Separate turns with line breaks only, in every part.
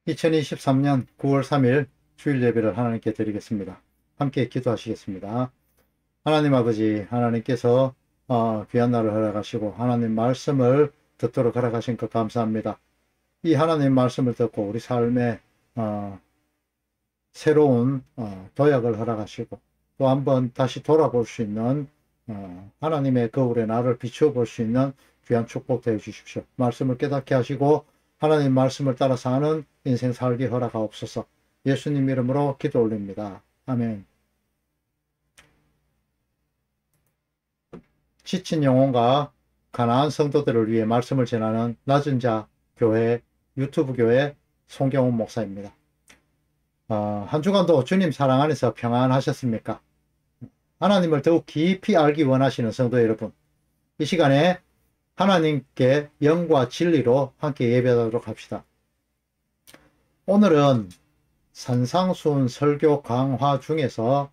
2023년 9월 3일 주일 예배를 하나님께 드리겠습니다. 함께 기도하시겠습니다. 하나님 아버지, 하나님께서 귀한 날을 허락하시고 하나님 말씀을 듣도록 허락하신 것 감사합니다. 이 하나님 말씀을 듣고 우리 삶에 새로운 도약을 허락하시고 또 한번 다시 돌아볼 수 있는 하나님의 거울에 나를 비추어 볼 수 있는 귀한 축복 되어 주십시오. 말씀을 깨닫게 하시고 하나님 말씀을 따라 사는 인생 살기 허락하옵소서. 예수님 이름으로 기도 올립니다. 아멘. 지친 영혼과 가나안 성도들을 위해 말씀을 전하는 낮은 자 교회 유튜브 교회 송경훈 목사입니다. 한 주간도 주님 사랑 안에서 평안하셨습니까? 하나님을 더욱 깊이 알기 원하시는 성도 여러분, 이 시간에 하나님께 영과 진리로 함께 예배하도록 합시다. 오늘은 산상수훈 설교 강화 중에서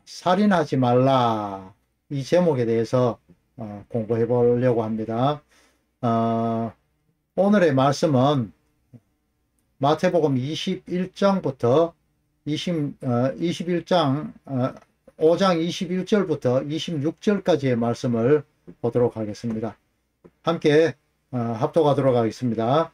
살인하지 말라 이 제목에 대해서 공부해 보려고 합니다. 오늘의 말씀은 마태복음 21장부터 5장 21절부터 26절까지의 말씀을 보도록 하겠습니다. 함께 합독하도록 하겠습니다.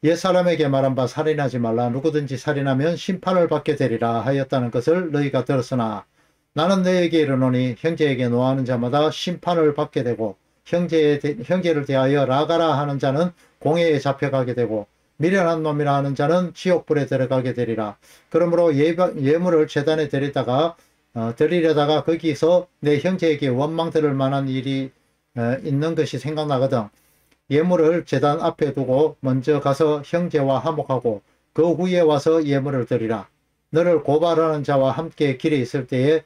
옛사람에게 말한 바 살인하지 말라. 누구든지 살인하면 심판을 받게 되리라 하였다는 것을 너희가 들었으나 나는 너희에게 이르노니 형제에게 노하는 자마다 심판을 받게 되고 형제를 대하여 라가라 하는 자는 공회에 잡혀가게 되고 미련한 놈이라 하는 자는 지옥불에 들어가게 되리라. 그러므로 예물을 제단에 드리려다가 거기서 내 형제에게 원망 들을 만한 일이 있는 것이 생각나거든. 예물을 제단 앞에 두고 먼저 가서 형제와 화목하고 그 후에 와서 예물을 드리라. 너를 고발하는 자와 함께 길에 있을 때에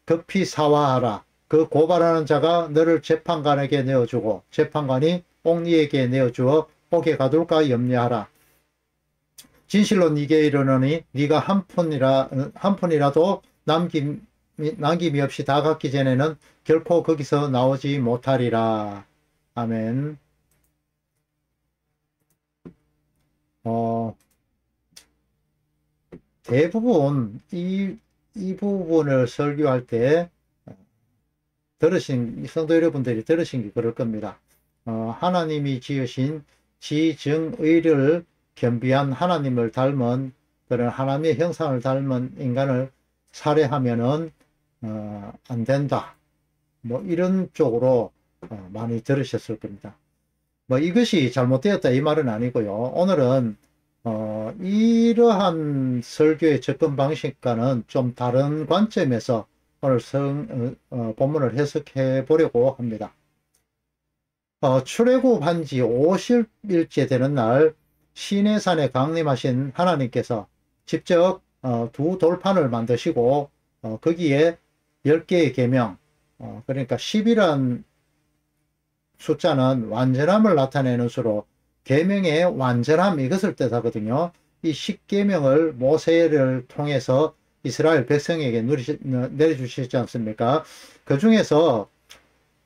급히 사화하라. 그 고발하는 자가 너를 재판관에게 내어주고 재판관이 옥리에게 내어주어 옥에 가둘까 염려하라. 진실로 네게 이르노니 네가 한 푼이라도 남김이 없이 다 갚기 전에는 결코 거기서 나오지 못하리라. 아멘. 대부분 이 부분을 설교할 때 들으신 성도 여러분들이 들으신 게 그럴 겁니다. 하나님이 지으신 지정의를 겸비한 하나님을 닮은 그런 하나님의 형상을 닮은 인간을 살해하면은 안 된다. 뭐 이런 쪽으로 많이 들으셨을 겁니다. 뭐 이것이 잘못되었다 이 말은 아니고요. 오늘은 이러한 설교의 접근 방식과는 좀 다른 관점에서 오늘 본문을 해석해 보려고 합니다. 출애굽한 지 50일째 되는 날 시내산에 강림하신 하나님께서 직접 두 돌판을 만드시고 거기에 10개의 계명, 그러니까 10이란 숫자는 완전함을 나타내는 수로 계명의 완전함 이것을 뜻하거든요. 이 10계명을 모세를 통해서 이스라엘 백성에게 내려주시지 않습니까? 그 중에서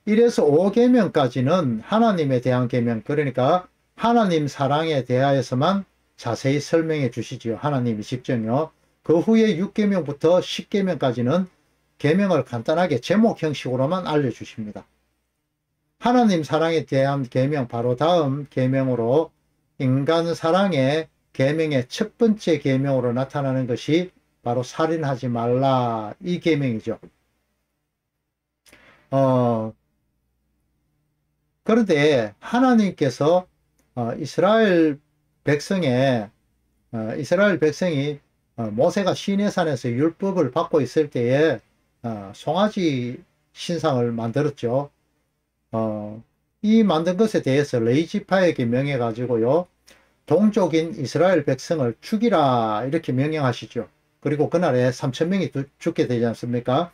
1에서 5계명까지는 하나님에 대한 계명, 그러니까 하나님 사랑에 대하여서만 자세히 설명해 주시지요. 하나님이 직접요. 그 후에 6계명부터 10계명까지는 계명을 간단하게 제목 형식으로만 알려주십니다. 하나님 사랑에 대한 계명, 바로 다음 계명으로 인간 사랑의 계명의 첫 번째 계명으로 나타나는 것이 바로 살인하지 말라 이 계명이죠. 그런데 하나님께서 이스라엘 백성이 모세가 시내산에서 율법을 받고 있을 때에 송아지 신상을 만들었죠. 이 만든 것에 대해서 레이지파에게 명해 가지고요, 동족인 이스라엘 백성을 죽이라 이렇게 명령하시죠. 그리고 그날에 3,000명이 죽게 되지 않습니까?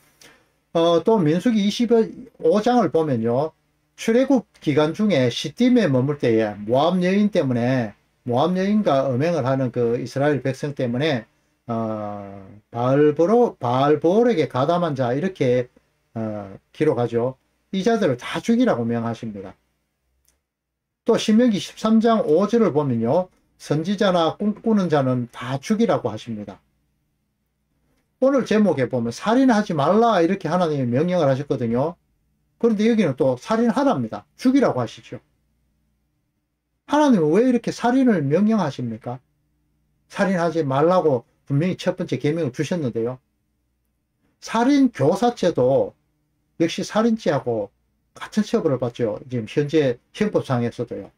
또 민수기 25장을 보면요, 출애굽 기간 중에 시딤에 머물 때에 모압 여인과 음행을 하는 그 이스라엘 백성 때문에 바알볼에게 가담한 자 이렇게 기록하죠. 이 자들을 다 죽이라고 명하십니다. 또 신명기 13장 5절을 보면요, 선지자나 꿈꾸는 자는 다 죽이라고 하십니다. 오늘 제목에 보면 살인하지 말라 이렇게 하나님이 명령을 하셨거든요. 그런데 여기는 또 살인하랍니다. 죽이라고 하시죠. 하나님은 왜 이렇게 살인을 명령하십니까? 살인하지 말라고 분명히 첫 번째 계명을 주셨는데요. 살인 교사죄도 역시 살인죄하고 같은 처벌을 받죠. 지금 현재 형법상에서도요.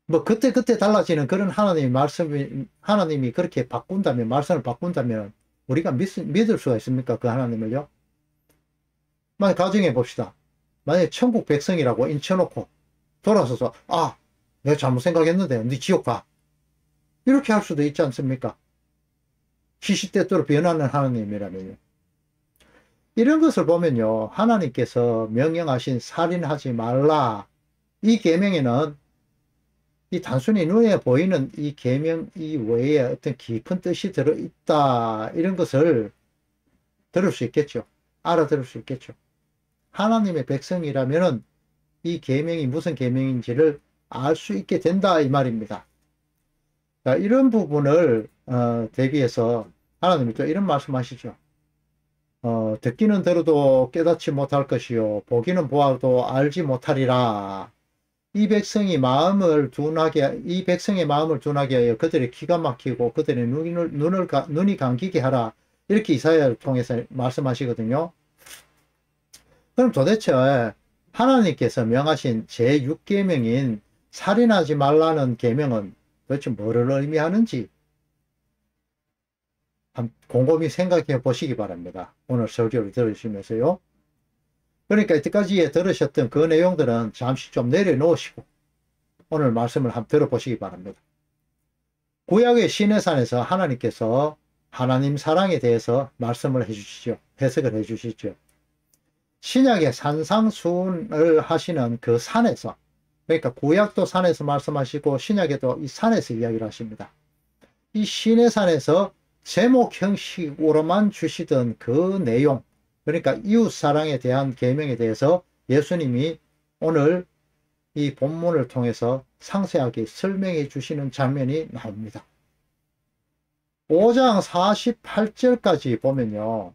뭐 그때그때 달라지는 그런 하나님이 그렇게 바꾼다면, 말씀을 바꾼다면 우리가 믿을 수가 있습니까? 그 하나님을요. 만약 가정해 봅시다. 만약에 천국 백성이라고 인쳐놓고 돌아서서 내가 잘못 생각했는데 네 지옥 가. 이렇게 할 수도 있지 않습니까? 시시때때로 변하는 하나님이라면요. 이런 것을 보면요. 하나님께서 명령하신 살인하지 말라. 이 계명에는 이 단순히 눈에 보이는 이 계명 이외에 어떤 깊은 뜻이 들어있다. 이런 것을 들을 수 있겠죠. 알아들을 수 있겠죠. 하나님의 백성이라면은 이 계명이 무슨 계명인지를 알 수 있게 된다 이 말입니다. 자, 이런 부분을 대비해서 하나님이 또 이런 말씀하시죠. 듣기는 들어도 깨닫지 못할 것이요 보기는 보아도 알지 못하리라. 이 백성의 마음을 둔하게 하여 그들의 기가 막히고 그들의 눈이 감기게 하라. 이렇게 이사야를 통해서 말씀하시거든요. 그럼 도대체 하나님께서 명하신 제6계명인 살인하지 말라는 계명은 도대체 뭐를 의미하는지 곰곰이 생각해 보시기 바랍니다. 오늘 설교를 들으시면서요. 그러니까 이때까지 들으셨던 그 내용들은 잠시 좀 내려놓으시고 오늘 말씀을 한번 들어보시기 바랍니다. 구약의 시내산에서 하나님께서 하나님 사랑에 대해서 말씀을 해주시죠. 해석을 해주시죠. 신약의 산상수훈을 하시는 그 산에서, 그러니까 구약도 산에서 말씀하시고 신약에도 이 산에서 이야기를 하십니다. 이 시내산에서 제목 형식으로만 주시던 그 내용, 그러니까 이웃사랑에 대한 계명에 대해서 예수님이 오늘 이 본문을 통해서 상세하게 설명해 주시는 장면이 나옵니다. 5장 48절까지 보면요,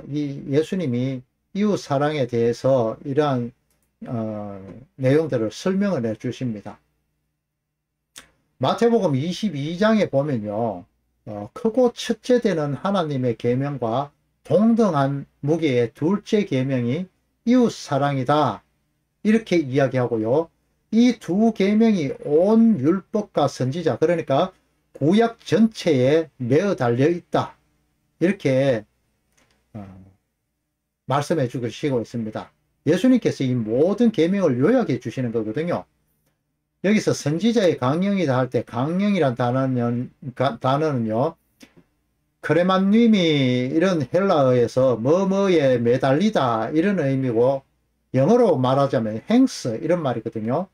이 예수님이 이웃사랑에 대해서 이러한 내용들을 설명을 해 주십니다. 마태복음 22장에 보면요, 크고 첫째 되는 하나님의 계명과 동등한 무게의 둘째 계명이 이웃사랑이다. 이렇게 이야기하고요. 이 두 계명이 온 율법과 선지자, 그러니까 구약 전체에 매어 달려 있다. 이렇게 말씀해 주시고 있습니다. 예수님께서 이 모든 계명을 요약해 주시는 거거든요. 여기서 선지자의 강령이다 할 때 강령이란 단어는요. 크레만님이 이런 헬라어에서 뭐뭐에 매달리다 이런 의미고 영어로 말하자면 행스 이런 말이거든요.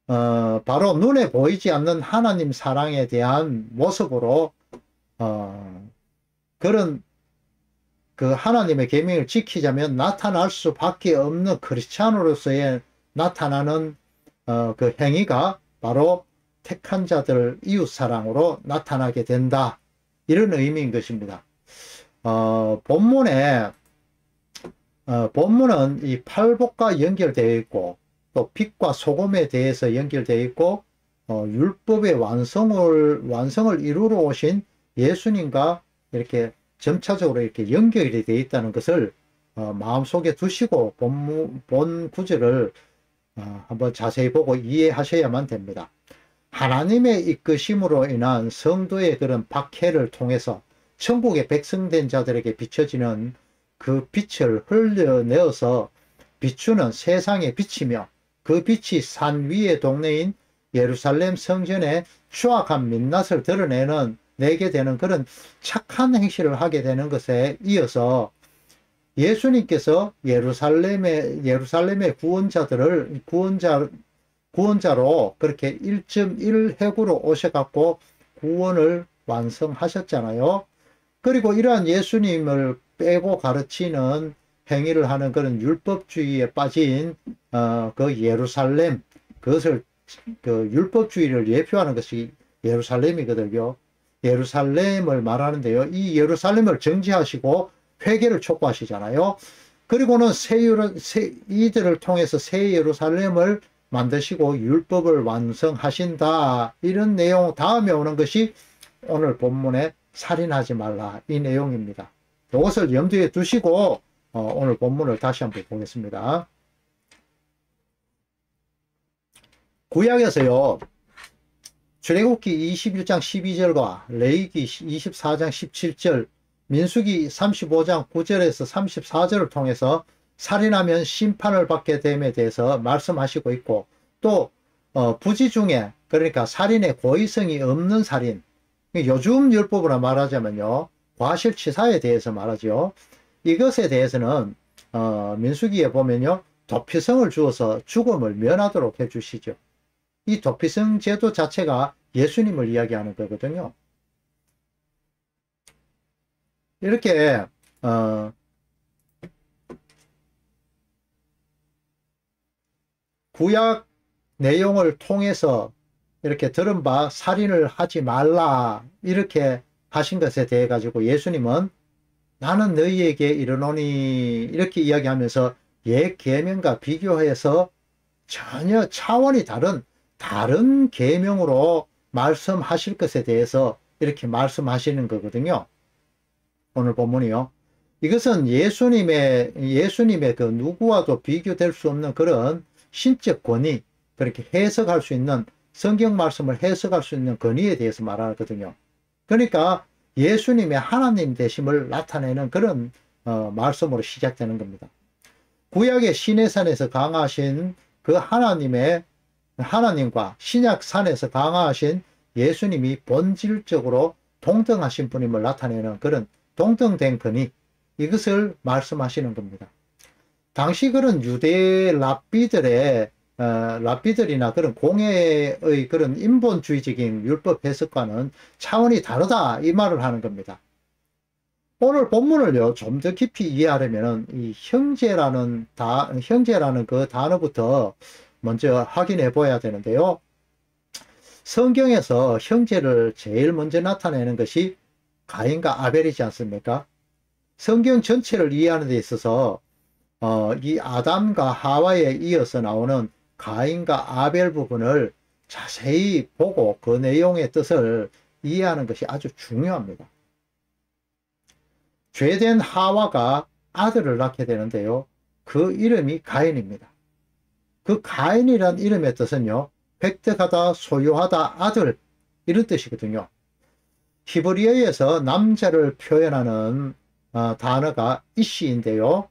바로 눈에 보이지 않는 하나님 사랑에 대한 모습으로 그런 그 하나님의 계명을 지키자면 나타날 수밖에 없는 크리스찬으로서의 나타나는 그 행위가 바로 택한 자들 이웃사랑으로 나타나게 된다. 이런 의미인 것입니다. 본문은 이 팔복과 연결되어 있고 또 빛과 소금에 대해서 연결되어 있고 율법의 완성을 이루러 오신 예수님과 이렇게 점차적으로 이렇게 연결이 되어 있다는 것을 마음속에 두시고 본 구절을 한번 자세히 보고 이해하셔야만 됩니다. 하나님의 이끄심으로 인한 성도의 그런 박해를 통해서 천국의 백성된 자들에게 비춰지는 그 빛을 흘려내어서 비추는 세상의 빛이며 그 빛이 산 위의 동네인 예루살렘 성전의 추악한 민낯을 드러내게 되는 그런 착한 행실을 하게 되는 것에 이어서 예수님께서 예루살렘의 구원자로 그렇게 1.1획으로 오셔갖고 구원을 완성하셨잖아요. 그리고 이러한 예수님을 빼고 가르치는 행위를 하는 그런 율법주의에 빠진 그 예루살렘, 그것을 그 율법주의를 예표하는 것이 예루살렘이거든요. 예루살렘을 말하는데요. 이 예루살렘을 정지하시고 회개를 촉구하시잖아요. 그리고는 이들을 통해서 새 예루살렘을 만드시고 율법을 완성하신다. 이런 내용 다음에 오는 것이 오늘 본문에 살인하지 말라 이 내용입니다. 이것을 염두에 두시고 오늘 본문을 다시 한번 보겠습니다. 구약에서요. 출애굽기 21장 12절과 레위기 24장 17절, 민수기 35장 9절에서 34절을 통해서 살인하면 심판을 받게 됨에 대해서 말씀하시고 있고, 또 부지 중에, 그러니까 살인의 고의성이 없는 살인, 요즘 율법으로 말하자면요 과실치사에 대해서 말하죠. 이것에 대해서는 민수기에 보면요 도피성을 주어서 죽음을 면하도록 해주시죠. 이 도피성 제도 자체가 예수님을 이야기하는 거거든요. 이렇게 구약 내용을 통해서 이렇게 들은 바 살인을 하지 말라 이렇게 하신 것에 대해 가지고 예수님은 나는 너희에게 이르노니 이렇게 이야기하면서 옛 계명과 비교해서 전혀 차원이 다른 계명으로 말씀하실 것에 대해서 이렇게 말씀하시는 거거든요. 오늘 본문이요. 이것은 예수님의 그 누구와도 비교될 수 없는 그런 신적 권위, 그렇게 해석할 수 있는 성경 말씀을 해석할 수 있는 권위에 대해서 말하거든요. 그러니까 예수님의 하나님 되심을 나타내는 그런 말씀으로 시작되는 겁니다. 구약의 시내산에서 강하신 그 하나님과 신약산에서 강하신 예수님이 본질적으로 동등하신 분임을 나타내는 그런 동등된 권위, 이것을 말씀하시는 겁니다. 당시 그런 유대 랍비들이나 그런 공예의 그런 인본주의적인 율법 해석과는 차원이 다르다 이 말을 하는 겁니다. 오늘 본문을요 좀 더 깊이 이해하려면 이 형제라는 그 단어부터 먼저 확인해 보아야 되는데요. 성경에서 형제를 제일 먼저 나타내는 것이 가인과 아벨이지 않습니까? 성경 전체를 이해하는 데 있어서 이 아담과 하와에 이어서 나오는 가인과 아벨 부분을 자세히 보고 그 내용의 뜻을 이해하는 것이 아주 중요합니다. 죄된 하와가 아들을 낳게 되는데요. 그 이름이 가인입니다. 그 가인이란 이름의 뜻은요. 획득하다, 소유하다, 아들 이런 뜻이거든요. 히브리어에서 남자를 표현하는 단어가 이시인데요.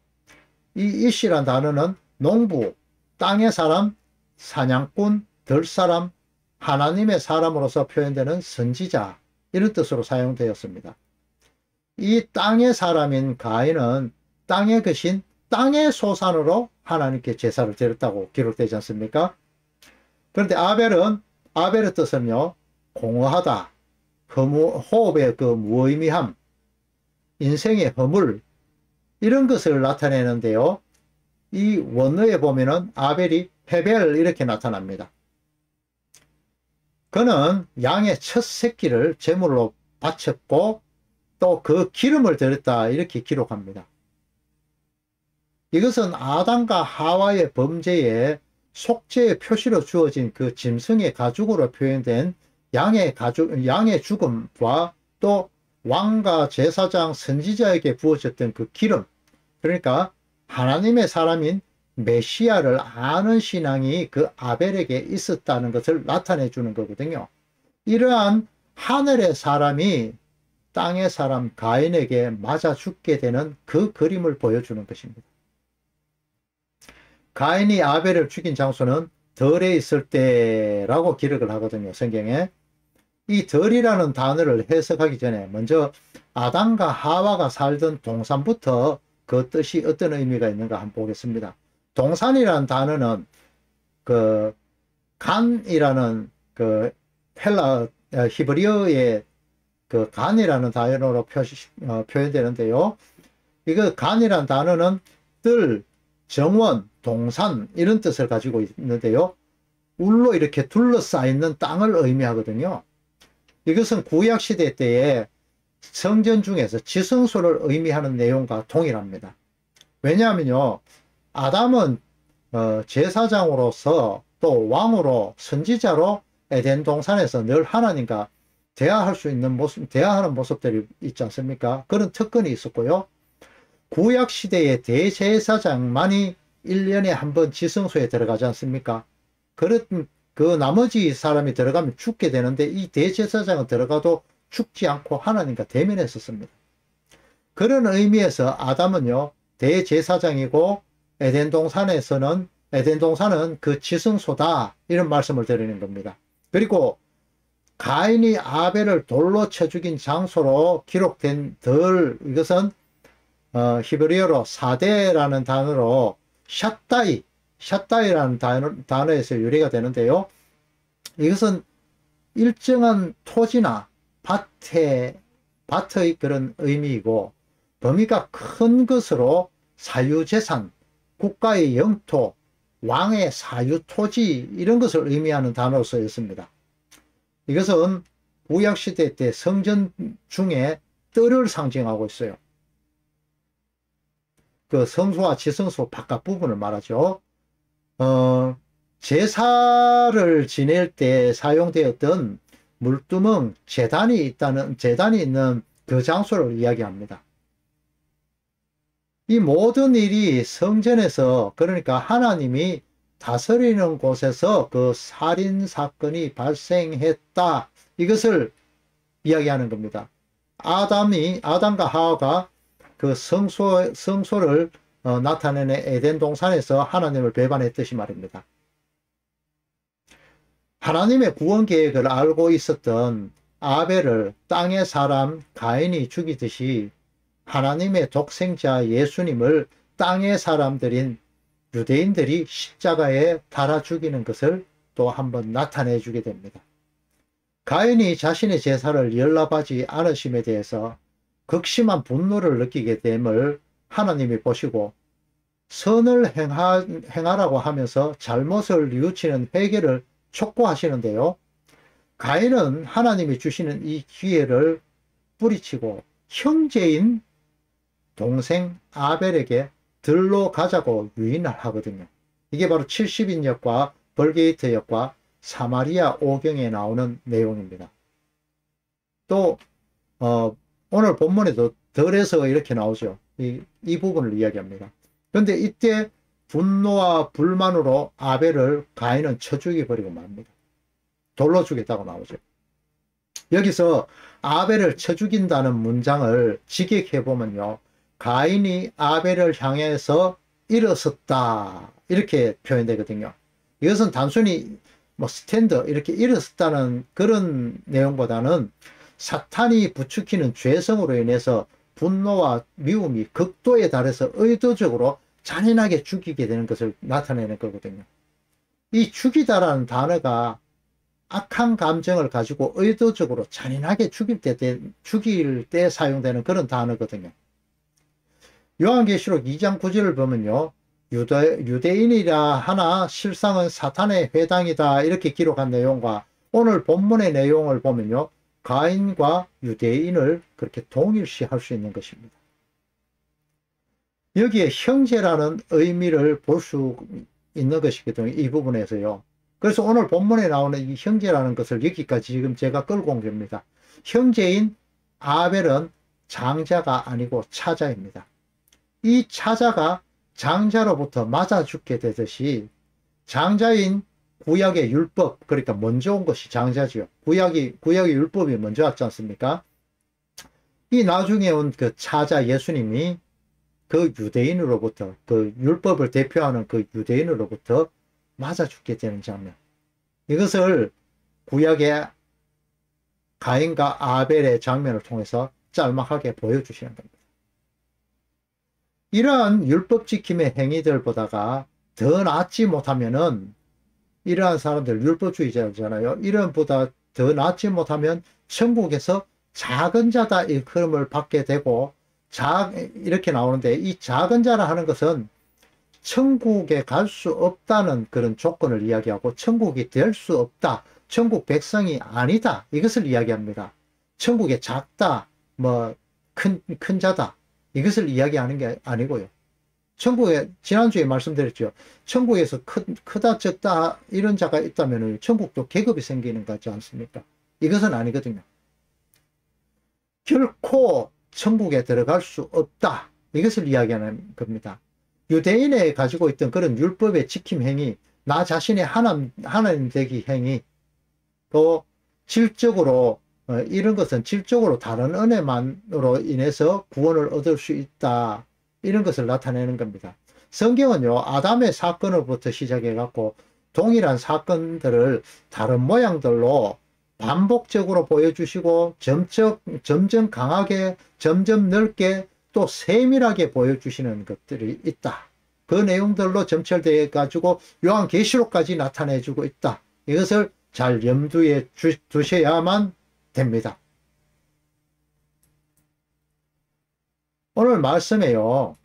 이 이시란 단어는 농부, 땅의 사람, 사냥꾼, 들사람, 하나님의 사람으로서 표현되는 선지자 이런 뜻으로 사용되었습니다. 이 땅의 사람인 가인은 땅에 계신 땅의 소산으로 하나님께 제사를 드렸다고 기록되지 않습니까? 그런데 아벨의 뜻은요 공허하다, 호흡의 그 무의미함, 인생의 허물 이런 것을 나타내는데요. 이 원어에 보면은 아벨이 헤벨 이렇게 나타납니다. 그는 양의 첫 새끼를 제물로 바쳤고 또 그 기름을 드렸다 이렇게 기록합니다. 이것은 아담과 하와의 범죄에 속죄의 표시로 주어진 그 짐승의 가죽으로 표현된 양의 죽음과 또 왕과 제사장 선지자에게 부어졌던 그 기름, 그러니까 하나님의 사람인 메시아를 아는 신앙이 그 아벨에게 있었다는 것을 나타내 주는 거거든요. 이러한 하늘의 사람이 땅의 사람 가인에게 맞아 죽게 되는 그 그림을 보여주는 것입니다. 가인이 아벨을 죽인 장소는 덜에 있을 때라고 기록을 하거든요. 성경에. 이 덜이라는 단어를 해석하기 전에 먼저 아담과 하와가 살던 동산부터 그 뜻이 어떤 의미가 있는가 한번 보겠습니다. 동산이라는 단어는 그 간이라는 그 히브리어의 그 간이라는 단어로 표현되는데요. 이거 간이라는 단어는 뜰, 정원, 동산 이런 뜻을 가지고 있는데요. 울로 이렇게 둘러싸여 땅을 의미하거든요. 이것은 구약시대 때에 성전 중에서 지성소를 의미하는 내용과 동일합니다. 왜냐하면요, 아담은 제사장으로서 또 왕으로 선지자로 에덴 동산에서 늘 하나님과 대화할 수 있는 모습, 대화하는 모습들이 있지 않습니까? 그런 특권이 있었고요. 구약시대의 대제사장만이 1년에 한 번 지성소에 들어가지 않습니까? 그 나머지 사람이 들어가면 죽게 되는데 이 대제사장은 들어가도 죽지 않고 하나님과 대면했었습니다. 그런 의미에서 아담은요, 대제사장이고 에덴 동산은 그 지성소다, 이런 말씀을 드리는 겁니다. 그리고 가인이 아벨을 돌로 쳐 죽인 장소로 기록된 이것은 히브리어로 사대라는 단어로 샷다이라는 단어에서 유래가 되는데요. 이것은 일정한 토지나 밭의 그런 의미이고, 범위가 큰 것으로 사유재산, 국가의 영토, 왕의 사유토지, 이런 것을 의미하는 단어로 쓰였습니다. 이것은 구약시대 때 성전 중에 뜰을 상징하고 있어요. 그 성소와 지성소 바깥 부분을 말하죠. 제사를 지낼 때 사용되었던 물두멍, 제단이 있는 그 장소를 이야기합니다. 이 모든 일이 성전에서, 그러니까 하나님이 다스리는 곳에서 그 살인 사건이 발생했다, 이것을 이야기하는 겁니다. 아담과 하와가 그 성소를 나타내는 에덴 동산에서 하나님을 배반했듯이 말입니다. 하나님의 구원 계획을 알고 있었던 아벨을 땅의 사람 가인이 죽이듯이 하나님의 독생자 예수님을 땅의 사람들인 유대인들이 십자가에 달아 죽이는 것을 또 한번 나타내 주게 됩니다. 가인이 자신의 제사를 연락하지 않으심에 대해서 극심한 분노를 느끼게 됨을 하나님이 보시고 선을 행하라고 하면서 잘못을 뉘우치는 회개를 촉구하시는데요. 가인은 하나님이 주시는 이 기회를 뿌리치고 형제인 동생 아벨에게 들러 가자고 유인을 하거든요. 이게 바로 70인역과 벌게이트 역과 사마리아 오경에 나오는 내용입니다. 또 오늘 본문에도 덜에서 이렇게 나오죠. 이 부분을 이야기합니다. 그런데 이때 분노와 불만으로 아벨을 가인은 쳐 죽여버리고 맙니다. 돌로 죽였다고 나오죠. 여기서 아벨을 쳐 죽인다는 문장을 직역해보면요, 가인이 아벨을 향해서 일어섰다, 이렇게 표현되거든요. 이것은 단순히 스탠드, 이렇게 일어섰다는 그런 내용보다는 사탄이 부추기는 죄성으로 인해서 분노와 미움이 극도에 달해서 의도적으로 잔인하게 죽이게 되는 것을 나타내는 거거든요. 이 죽이다라는 단어가 악한 감정을 가지고 의도적으로 잔인하게 죽일 때 사용되는 그런 단어거든요. 요한계시록 2장 9절을 보면요, 유대인이라 하나 실상은 사탄의 회당이다, 이렇게 기록한 내용과 오늘 본문의 내용을 보면요, 가인과 유대인을 그렇게 동일시할 수 있는 것입니다. 여기에 형제라는 의미를 볼 수 있는 것이거든요, 이 부분에서요. 그래서 오늘 본문에 나오는 이 형제라는 것을 여기까지 지금 제가 끌고 온 겁니다. 형제인 아벨은 장자가 아니고 차자입니다. 이 차자가 장자로부터 맞아 죽게 되듯이 장자인 구약의 율법, 그러니까 먼저 온 것이 장자지요. 구약의 율법이 먼저 왔지 않습니까? 이 나중에 온 그 차자 예수님이 그 유대인으로부터, 그 율법을 대표하는 그 유대인으로부터 맞아 죽게 되는 장면. 이것을 구약의 가인과 아벨의 장면을 통해서 짤막하게 보여주시는 겁니다. 이러한 율법 지킴의 행위들보다가 더 낫지 못하면은, 이러한 사람들 율법주의자잖아요. 이런보다 더 낫지 못하면 천국에서 작은 자다 일컬음을 받게 되고, 이렇게 나오는데, 이 작은 자라 하는 것은 천국에 갈 수 없다는 그런 조건을 이야기하고 천국이 될 수 없다. 천국 백성이 아니다. 이것을 이야기합니다. 천국에 작다. 뭐 큰 자다. 이것을 이야기하는 게 아니고요. 천국에 지난주에 말씀드렸죠. 천국에서 크다 적다 이런 자가 있다면 천국도 계급이 생기는 것 같지 않습니까? 이것은 아니거든요. 결코 천국에 들어갈 수 없다. 이것을 이야기하는 겁니다. 유대인에 가지고 있던 그런 율법의 지킴 행위, 나 자신의 하나님 되기 행위, 또 질적으로 이런 것은 질적으로 다른 은혜만으로 인해서 구원을 얻을 수 있다. 이런 것을 나타내는 겁니다. 성경은요, 아담의 사건으로부터 시작해 갖고 동일한 사건들을 다른 모양들로 반복적으로 보여주시고 점점 강하게, 점점 넓게, 또 세밀하게 보여주시는 것들이 있다. 그 내용들로 점철되어 가지고 요한계시록까지 나타내주고 있다. 이것을 잘 염두에 두셔야만 됩니다. 오늘 말씀에요,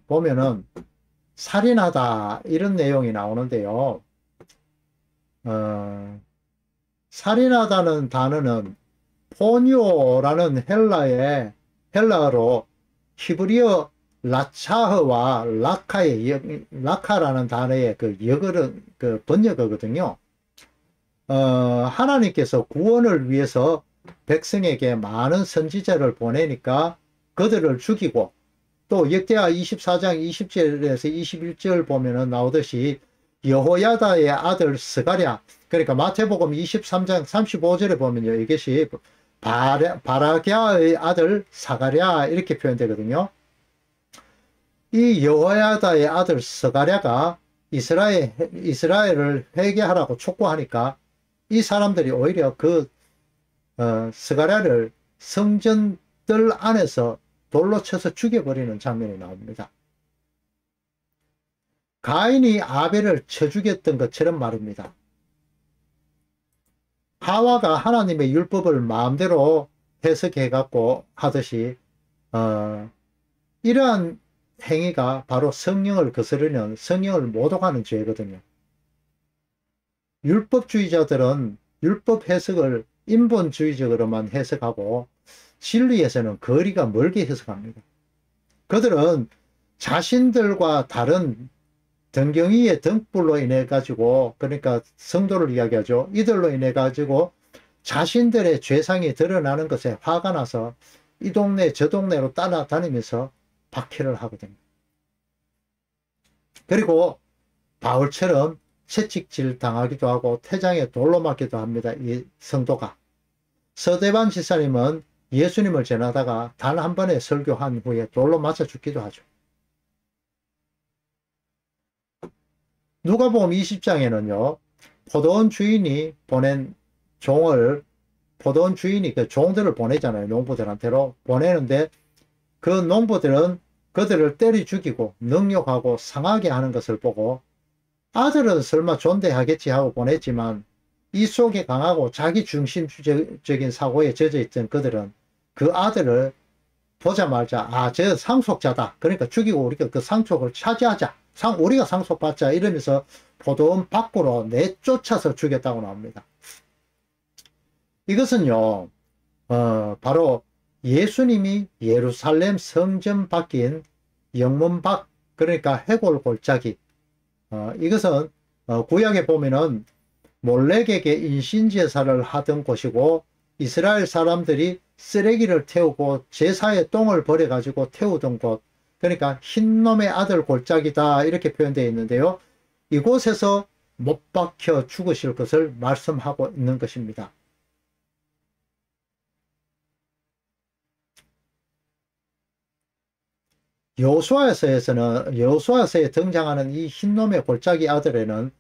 보면은 살인하다 이런 내용이 나오는데요. 살인하다는 단어는 포뇨라는 헬라어로 히브리어 라차흐와 라카라는 단어의 그 번역어거든요. 하나님께서 구원을 위해서 백성에게 많은 선지자를 보내니까 그들을 죽이고, 또 역대하 24장 20절에서 21절 보면은 나오듯이 여호야다의 아들 스가랴, 그러니까 마태복음 23장 35절에 보면요, 이것이 바라갸의 아들 사가랴 이렇게 표현되거든요. 이 여호야다의 아들 스가랴가 이스라엘을 회개하라고 촉구하니까 이 사람들이 오히려 스가랴를 성전들 안에서 돌로 쳐서 죽여버리는 장면이 나옵니다. 가인이 아벨을 쳐 죽였던 것처럼 말입니다. 하와가 하나님의 율법을 마음대로 해석해 갖고 하듯이 이러한 행위가 바로 성령을 거스르는, 성령을 모독하는 죄거든요. 율법주의자들은 율법 해석을 인본주의적으로만 해석하고 진리에서는 거리가 멀게 해석합니다. 그들은 자신들과 다른 등경위의 등불로 인해 가지고, 그러니까 성도를 이야기하죠. 이들로 인해 가지고 자신들의 죄상이 드러나는 것에 화가 나서 이 동네 저 동네로 따라다니면서 박해를 하거든요. 그리고 바울처럼 채찍질 당하기도 하고 태장에 돌로 맞기도 합니다. 이 성도가. 서대반 지사님은 예수님을 전하다가 단 한 번의 설교한 후에 돌로 맞아 죽기도 하죠. 누가복음 20장에는요. 포도원 주인이 보낸 포도원 주인이 그 종들을 보내잖아요. 농부들한테로 보내는데 그 농부들은 그들을 때려 죽이고 능욕하고 상하게 하는 것을 보고 아들은 설마 존대하겠지 하고 보냈지만 이 속에 강하고 자기 중심적인 사고에 젖어있던 그들은 그 아들을 보자마자 저 상속자다. 그러니까 죽이고 우리가 그 상속을 차지하자. 우리가 상속받자. 이러면서 포도원 밖으로 내쫓아서 죽였다고 나옵니다. 이것은요. 바로 예수님이 예루살렘 성전 밖인 영문 밖, 그러니까 해골 골짜기, 이것은 구약에 보면은 몰렉에게 인신제사를 하던 곳이고 이스라엘 사람들이 쓰레기를 태우고 제사의 똥을 버려 가지고 태우던 곳, 그러니까 흰놈의 아들 골짜기다 이렇게 표현되어 있는데요. 이곳에서 못 박혀 죽으실 것을 말씀하고 있는 것입니다. 여호수아서에 등장하는 이 흰놈의 골짜기 아들은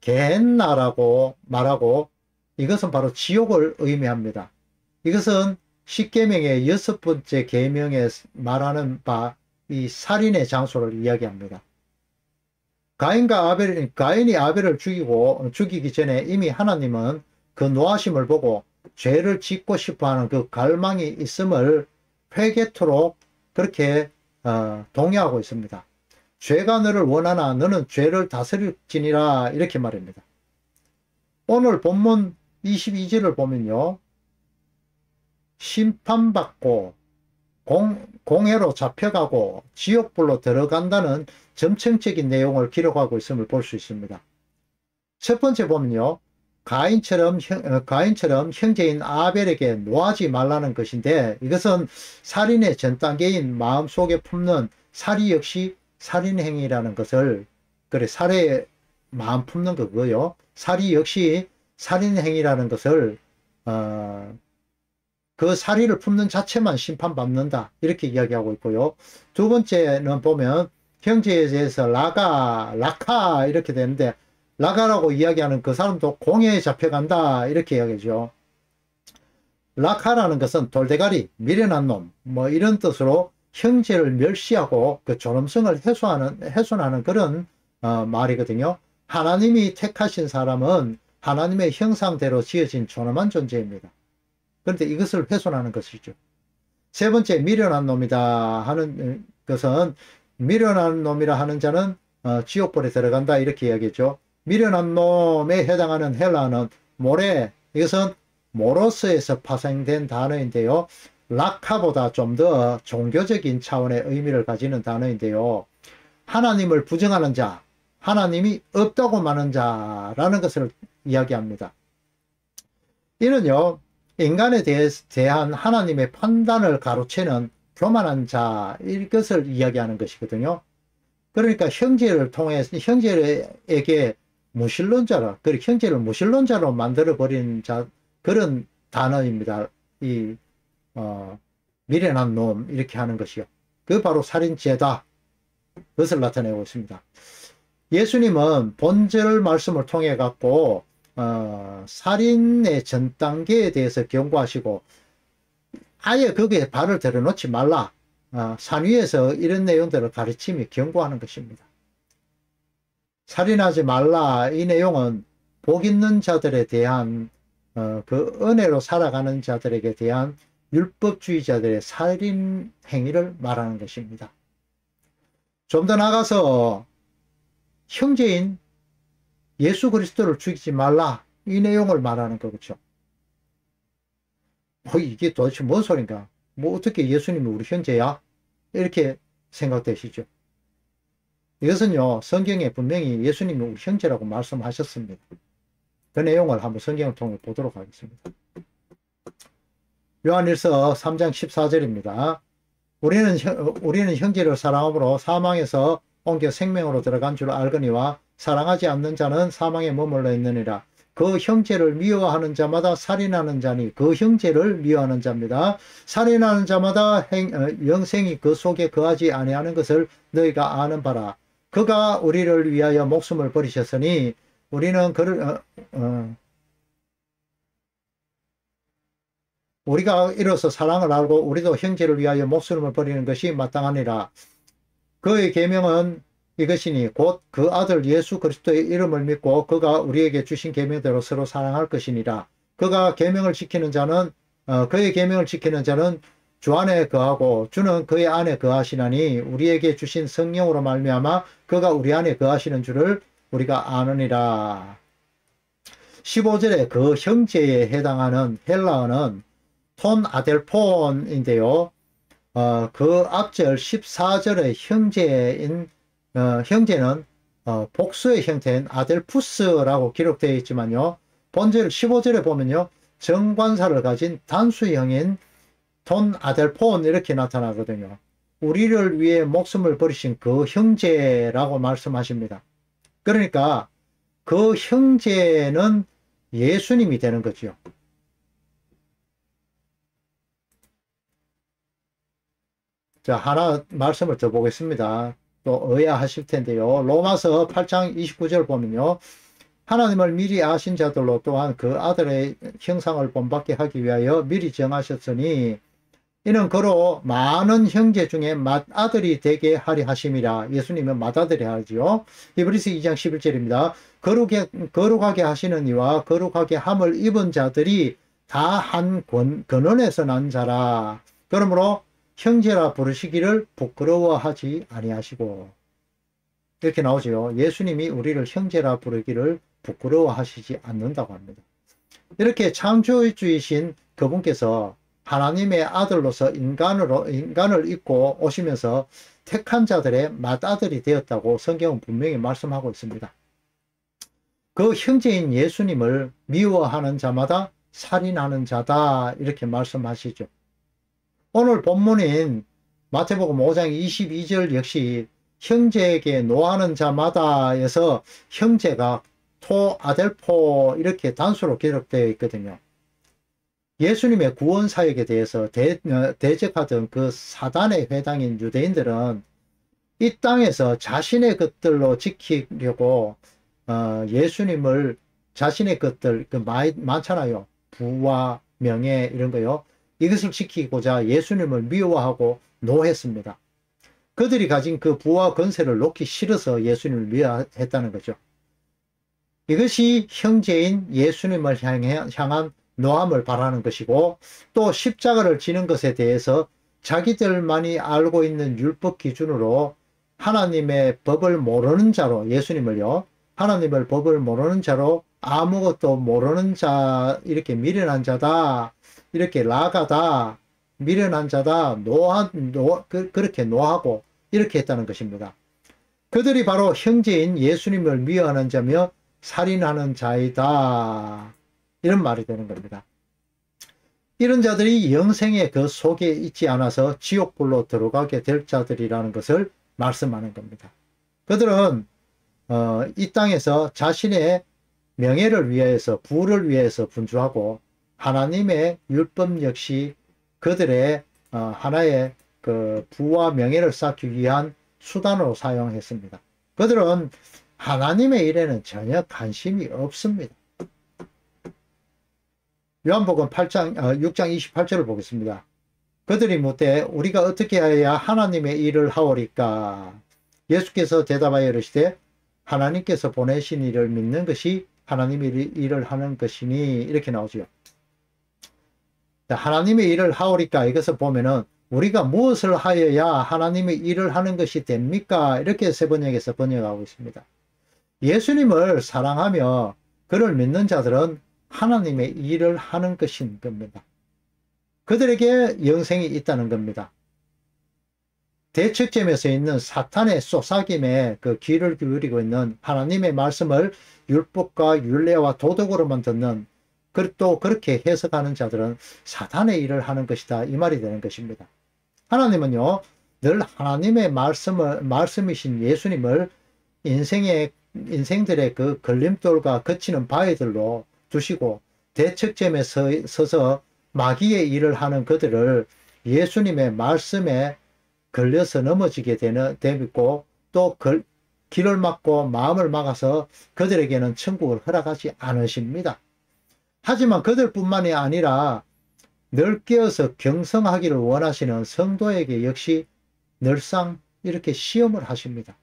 게헨나라고 말하고 이것은 바로 지옥을 의미합니다. 이것은 십계명의 6번째 계명에 말하는 바 이 살인의 장소를 이야기합니다. 가인이 아벨을 죽이기 전에 이미 하나님은 그 노하심을 보고 죄를 짓고 싶어하는 그 갈망이 있음을 회개토록 그렇게 동의하고 있습니다. 죄가 너를 원하나 너는 죄를 다스릴지니라 이렇게 말입니다. 오늘 본문 22절을 보면요. 심판받고 공회로 잡혀가고 지옥불로 들어간다는 점층적인 내용을 기록하고 있음을 볼 수 있습니다. 첫 번째 보면요. 가인처럼 형제인 아벨에게 노하지 말라는 것인데 이것은 살인의 전 단계인 마음속에 품는 살이 역시 살인행위라는 것을 그래 살해 마음 품는 거고요. 살이 역시 살인행위라는 것을 그 살인을 품는 자체만 심판받는다 이렇게 이야기하고 있고요. 두 번째는 보면 형제에 대해서 라카 이렇게 되는데 라가라고 이야기하는 그 사람도 공회에 잡혀간다 이렇게 이야기하죠. 라카라는 것은 돌대가리, 미련한 놈 뭐 이런 뜻으로 형제를 멸시하고 그 존엄성을 훼손하는 그런 말이거든요. 하나님이 택하신 사람은 하나님의 형상대로 지어진 존엄한 존재입니다. 그런데 이것을 훼손하는 것이죠. 세 번째 미련한 놈이다 하는 것은 미련한 놈이라 하는 자는 지옥불에 들어간다 이렇게 이야기했죠. 미련한 놈에 해당하는 헬라어는 모레, 이것은 모로스에서 파생된 단어인데요. 라카보다 좀 더 종교적인 차원의 의미를 가지는 단어인데요. 하나님을 부정하는 자, 하나님이 없다고 말하는 자라는 것을 이야기합니다. 이는요. 인간에 대한 하나님의 판단을 가로채는 교만한 자, 이것을 이야기하는 것이거든요. 그러니까 형제를 통해서 형제에게 무신론자라, 그리고 형제를 무신론자로 만들어버린 자, 그런 단어입니다. 미련한 놈, 이렇게 하는 것이요. 그 바로 살인죄다. 그것을 나타내고 있습니다. 예수님은 본절 말씀을 통해 갖고, 살인의 전 단계에 대해서 경고하시고, 아예 거기에 발을 들여놓지 말라. 산 위에서 이런 내용들을 가르치며 경고하는 것입니다. 살인하지 말라. 이 내용은 복 있는 자들에 대한 그 은혜로 살아가는 자들에게 대한 율법주의자들의 살인 행위를 말하는 것입니다. 좀 더 나가서 형제인 예수 그리스도를 죽이지 말라. 이 내용을 말하는 거죠. 이게 도대체 뭔 소린가? 뭐 어떻게 예수님이 우리 형제야? 이렇게 생각되시죠. 이것은요, 성경에 분명히 예수님이 우리 형제라고 말씀하셨습니다. 그 내용을 한번 성경을 통해 보도록 하겠습니다. 요한일서 3장 14절입니다. 우리는 형제를 사랑함으로 사망에서 옮겨 생명으로 들어간 줄 알거니와 사랑하지 않는 자는 사망에 머물러 있느니라. 그 형제를 미워하는 자마다 살인하는 자니 그 형제를 미워하는 자입니다. 살인하는 자마다 영생이 그 속에 거하지 아니하는 것을 너희가 아는 바라. 그가 우리를 위하여 목숨을 버리셨으니 우리는 그를 우리가 이로써 사랑을 알고 우리도 형제를 위하여 목숨을 버리는 것이 마땅하니라. 그의 계명은 이것이니 곧 그 아들 예수 그리스도의 이름을 믿고 그가 우리에게 주신 계명대로 서로 사랑할 것이니라. 그가 계명을 지키는 자는 그의 계명을 지키는 자는 주 안에 거하고 주는 그의 안에 거하시나니 우리에게 주신 성령으로 말미암아 그가 우리 안에 거하시는 줄을 우리가 아느니라. 15절에 그 형제에 해당하는 헬라어는 톤 아델폰인데요. 그 앞절 14절의 형제는 복수의 형태인 아델푸스라고 기록되어 있지만요. 본절 15절에 보면요. 정관사를 가진 단수형인 톤 아델폰 이렇게 나타나거든요. 우리를 위해 목숨을 버리신 그 형제라고 말씀하십니다. 그러니까 그 형제는 예수님이 되는 거죠. 자, 하나 말씀을 더 보겠습니다. 또 의아하실 텐데요. 로마서 8장 29절 보면요. 하나님을 미리 아신 자들로 또한 그 아들의 형상을 본받게 하기 위하여 미리 정하셨으니 이는 그로 많은 형제 중에 맏아들이 되게 하리 하심이라. 예수님은 맏아들이 하죠. 히브리서 2장 11절입니다. 거룩하게 하시는 이와 거룩하게 함을 입은 자들이 다 한 근원에서 난 자라. 그러므로 형제라 부르시기를 부끄러워하지 아니하시고. 이렇게 나오죠. 예수님이 우리를 형제라 부르기를 부끄러워하시지 않는다고 합니다. 이렇게 창조주이신 그분께서 하나님의 아들로서 인간을 입고 오시면서 택한 자들의 맏아들이 되었다고 성경은 분명히 말씀하고 있습니다. 그 형제인 예수님을 미워하는 자마다 살인하는 자다 이렇게 말씀하시죠. 오늘 본문인 마태복음 5장 22절 역시 형제에게 노하는 자마다에서 형제가 토, 아델포 이렇게 단수로 기록되어 있거든요. 예수님의 구원 사역에 대해서 대적하던 그 사단의 회당인 유대인들은 이 땅에서 자신의 것들로 지키려고 예수님을 자신의 것들 많잖아요. 부와 명예 이런 거요. 이것을 지키고자 예수님을 미워하고 노했습니다. 그들이 가진 그 부와 권세를 놓기 싫어서 예수님을 미워했다는 거죠. 이것이 형제인 예수님을 향한 노함을 바라는 것이고, 또 십자가를 지는 것에 대해서 자기들만이 알고 있는 율법 기준으로 하나님의 법을 모르는 자로, 예수님을요, 하나님의 법을 모르는 자로 아무것도 모르는 자, 이렇게 미련한 자다, 이렇게 라가다, 미련한 자다, 그렇게 노하고 이렇게 했다는 것입니다. 그들이 바로 형제인 예수님을 미워하는 자며 살인하는 자이다, 이런 말이 되는 겁니다. 이런 자들이 영생의 그 속에 있지 않아서 지옥불로 들어가게 될 자들이라는 것을 말씀하는 겁니다. 그들은 이 땅에서 자신의 명예를 위해서, 부를 위해서 분주하고 하나님의 율법 역시 그들의 하나의 그 부와 명예를 쌓기 위한 수단으로 사용했습니다. 그들은 하나님의 일에는 전혀 관심이 없습니다. 요한복음 6장 28절을 보겠습니다. 그들이 묻되 우리가 어떻게 해야 하나님의 일을 하오리까? 예수께서 대답하여 이르시되 하나님께서 보내신 이를 믿는 것이 하나님의 일을 하는 것이니, 이렇게 나오죠. 하나님의 일을 하오리까, 이것을 보면은 우리가 무엇을 하여야 하나님의 일을 하는 것이 됩니까? 이렇게 세번역에서 번역하고 있습니다. 예수님을 사랑하며 그를 믿는 자들은 하나님의 일을 하는 것인 겁니다. 그들에게 영생이 있다는 겁니다. 대척점에서 있는 사탄의 쏘사김에 그 귀를 기울이고 있는 하나님의 말씀을 율법과 율례와 도덕으로만 듣는, 또 그렇게 해석하는 자들은 사탄의 일을 하는 것이다, 이 말이 되는 것입니다. 하나님은요, 늘 하나님의 말씀이신 예수님을 인생들의 그 걸림돌과 거치는 바위들로 두시고 대척점에 서서 마귀의 일을 하는 그들을 예수님의 말씀에 걸려서 넘어지게 되고, 또 길을 막고 마음을 막아서 그들에게는 천국을 허락하지 않으십니다. 하지만 그들뿐만이 아니라 늘 깨어서 경성하기를 원하시는 성도에게 역시 늘상 이렇게 시험을 하십니다.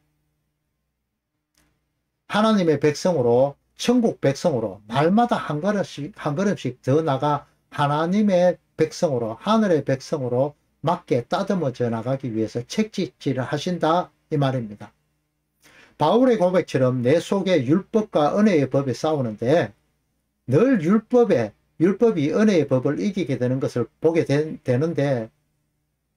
하나님의 백성으로, 천국 백성으로 날마다 한 걸음씩 더 나가 하나님의 백성으로, 하늘의 백성으로 맞게 따듬어져 나가기 위해서 책짓질을 하신다, 이 말입니다. 바울의 고백처럼 내 속에 율법과 은혜의 법이 싸우는데 늘 율법이 은혜의 법을 이기게 되는 것을 보게 되는데,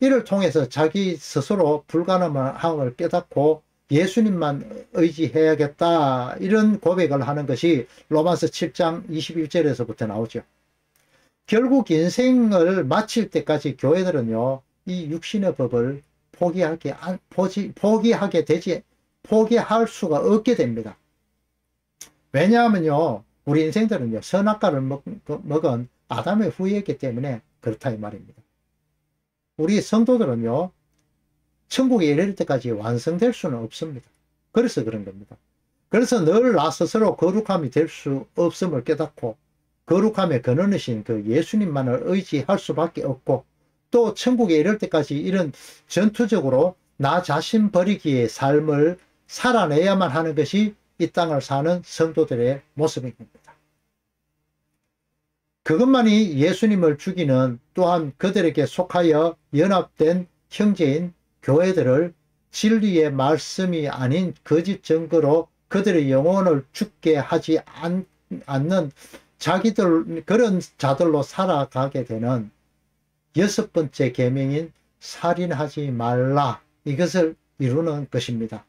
이를 통해서 자기 스스로 불가능함을 깨닫고 예수님만 의지해야겠다, 이런 고백을 하는 것이 로마서 7장 21절에서부터 나오죠. 결국 인생을 마칠 때까지 교회들은요, 이 육신의 법을 포기할 수가 없게 됩니다. 왜냐하면요, 우리 인생들은요, 선악과를 먹은 아담의 후예이기 때문에 그렇다, 이 말입니다. 우리 성도들은요, 천국에 이를 때까지 완성될 수는 없습니다. 그래서 그런 겁니다. 그래서 늘 나 스스로 거룩함이 될 수 없음을 깨닫고 거룩함의 근원이신 그 예수님만을 의지할 수밖에 없고, 또 천국에 이를 때까지 이런 전투적으로 나 자신 버리기의 삶을 살아내야만 하는 것이 이 땅을 사는 성도들의 모습인 겁니다. 그것만이 예수님을 죽이는, 또한 그들에게 속하여 연합된 형제인 교회들을 진리의 말씀이 아닌 거짓 증거로 그들의 영혼을 죽게 하지 않는 자기들, 그런 자들로 살아가게 되는 여섯 번째 계명인 살인하지 말라, 이것을 이루는 것입니다.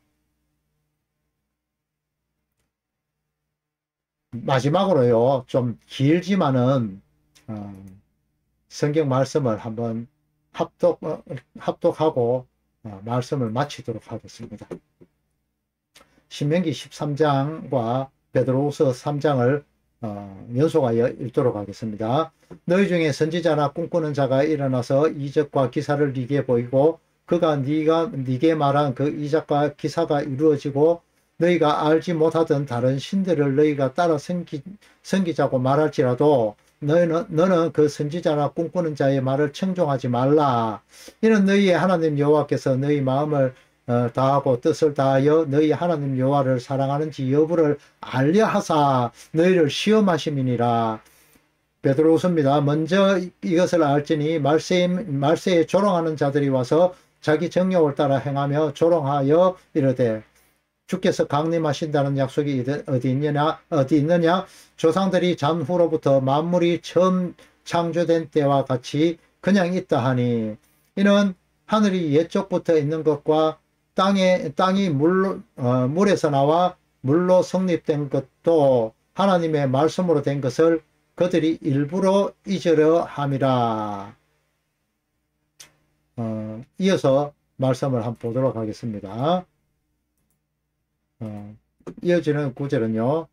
마지막으로요, 좀 길지만은 성경 말씀을 한번 합독하고 말씀을 마치도록 하겠습니다. 신명기 13장과 베드로후서 3장을 연속하여 읽도록 하겠습니다. 너희 중에 선지자나 꿈꾸는 자가 일어나서 이적과 기사를 네게 보이고 그가 네게 말한 그 이적과 기사가 이루어지고 너희가 알지 못하던 다른 신들을 너희가 따라 섬기자고 말할지라도 너는 그 선지자나 꿈꾸는 자의 말을 청종하지 말라. 이는 너희의 하나님 여호와께서 너희 마음을 다하고 뜻을 다하여 너희 하나님 여호와를 사랑하는지 여부를 알려 하사 너희를 시험하심이니라. 베드로후서입니다. 먼저 이것을 알지니 말세에 조롱하는 자들이 와서 자기 정욕을 따라 행하며 조롱하여 이르되 주께서 강림하신다는 약속이 어디 있느냐? 조상들이 잠후로부터 만물이 처음 창조된 때와 같이 그냥 있다 하니, 이는 하늘이 옛적부터 있는 것과 땅이 물에서 나와 물로 성립된 것도 하나님의 말씀으로 된 것을 그들이 일부러 잊으려 함이라. 이어서 말씀을 한번 보도록 하겠습니다. 이어지는 구절은요,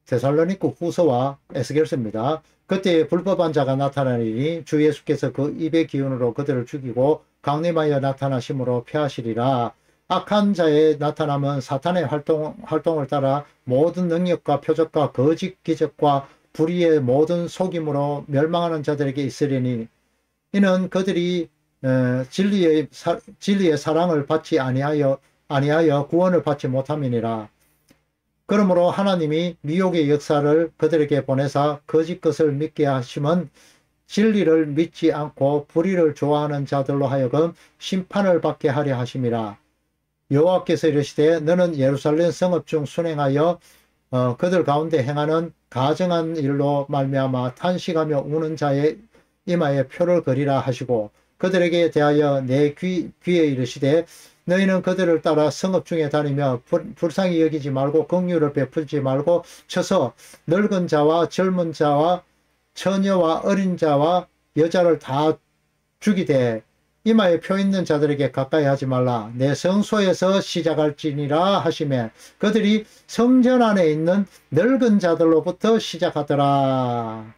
데살로니가 후서와 에스겔서입니다. 그때 불법한 자가 나타나리니 주 예수께서 그 입의 기운으로 그들을 죽이고 강림하여 나타나심으로 폐하시리라. 악한 자의 나타남은 사탄의 활동을 따라 모든 능력과 표적과 거짓 기적과 불의의 모든 속임으로 멸망하는 자들에게 있으리니, 이는 그들이 진리의 사랑을 받지 아니하여 구원을 받지 못함이니라. 그러므로 하나님이 미혹의 역사를 그들에게 보내사 거짓 것을 믿게 하심은 진리를 믿지 않고 불의를 좋아하는 자들로 하여금 심판을 받게 하려 하심이라. 여호와께서 이르시되 너는 예루살렘 성읍 중 순행하여 그들 가운데 행하는 가증한 일로 말미암아 탄식하며 우는 자의 이마에 표를 그리라 하시고, 그들에게 대하여 내 귀에 이르시되 너희는 그들을 따라 성읍 중에 다니며 불쌍히 여기지 말고 긍휼을 베풀지 말고 쳐서 늙은 자와 젊은 자와 처녀와 어린 자와 여자를 다 죽이되 이마에 표 있는 자들에게 가까이 하지 말라. 내 성소에서 시작할지니라 하시매 그들이 성전 안에 있는 늙은 자들로부터 시작하더라.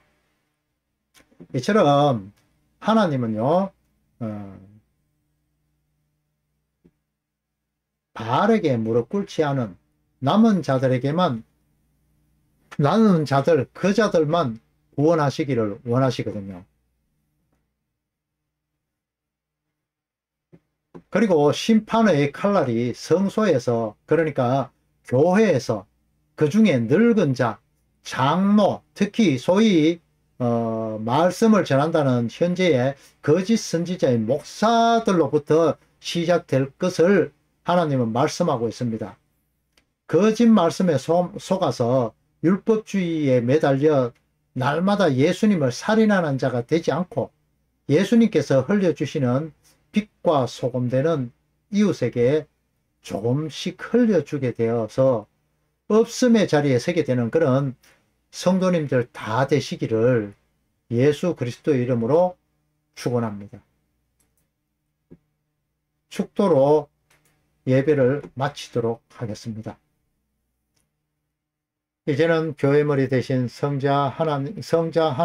이처럼 하나님은요, 바르게 무릎 꿇지 않은 남은 자들에게만, 그 자들만 구원하시기를 원하시거든요. 그리고 심판의 칼날이 성소에서, 그러니까 교회에서, 그 중에 늙은 자, 장로, 특히 소위 말씀을 전한다는 현재의 거짓 선지자의 목사들로부터 시작될 것을 하나님은 말씀하고 있습니다. 거짓 말씀에 속아서 율법주의에 매달려 날마다 예수님을 살인하는 자가 되지 않고 예수님께서 흘려주시는 빛과 소금 되는 이웃에게 조금씩 흘려주게 되어서 없음의 자리에 서게 되는 그런 성도님들 다 되시기를 예수 그리스도의 이름으로 축원합니다. 축도로 예배를 마치도록 하겠습니다. 이제는 교회 머리 대신 성자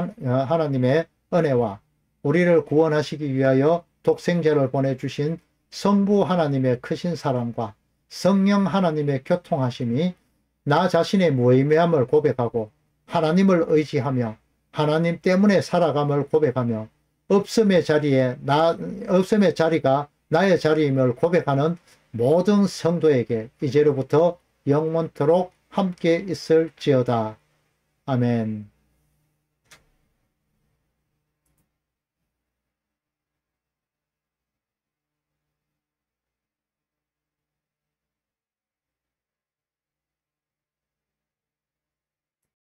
하나님의 은혜와 우리를 구원하시기 위하여 독생자를 보내주신 성부 하나님의 크신 사랑과 성령 하나님의 교통하심이 나 자신의 무의미함을 고백하고 하나님을 의지하며 하나님 때문에 살아감을 고백하며 없음의 자리가 나의 자리임을 고백하는 모든 성도에게 이제로부터 영원토록 함께 있을지어다. 아멘.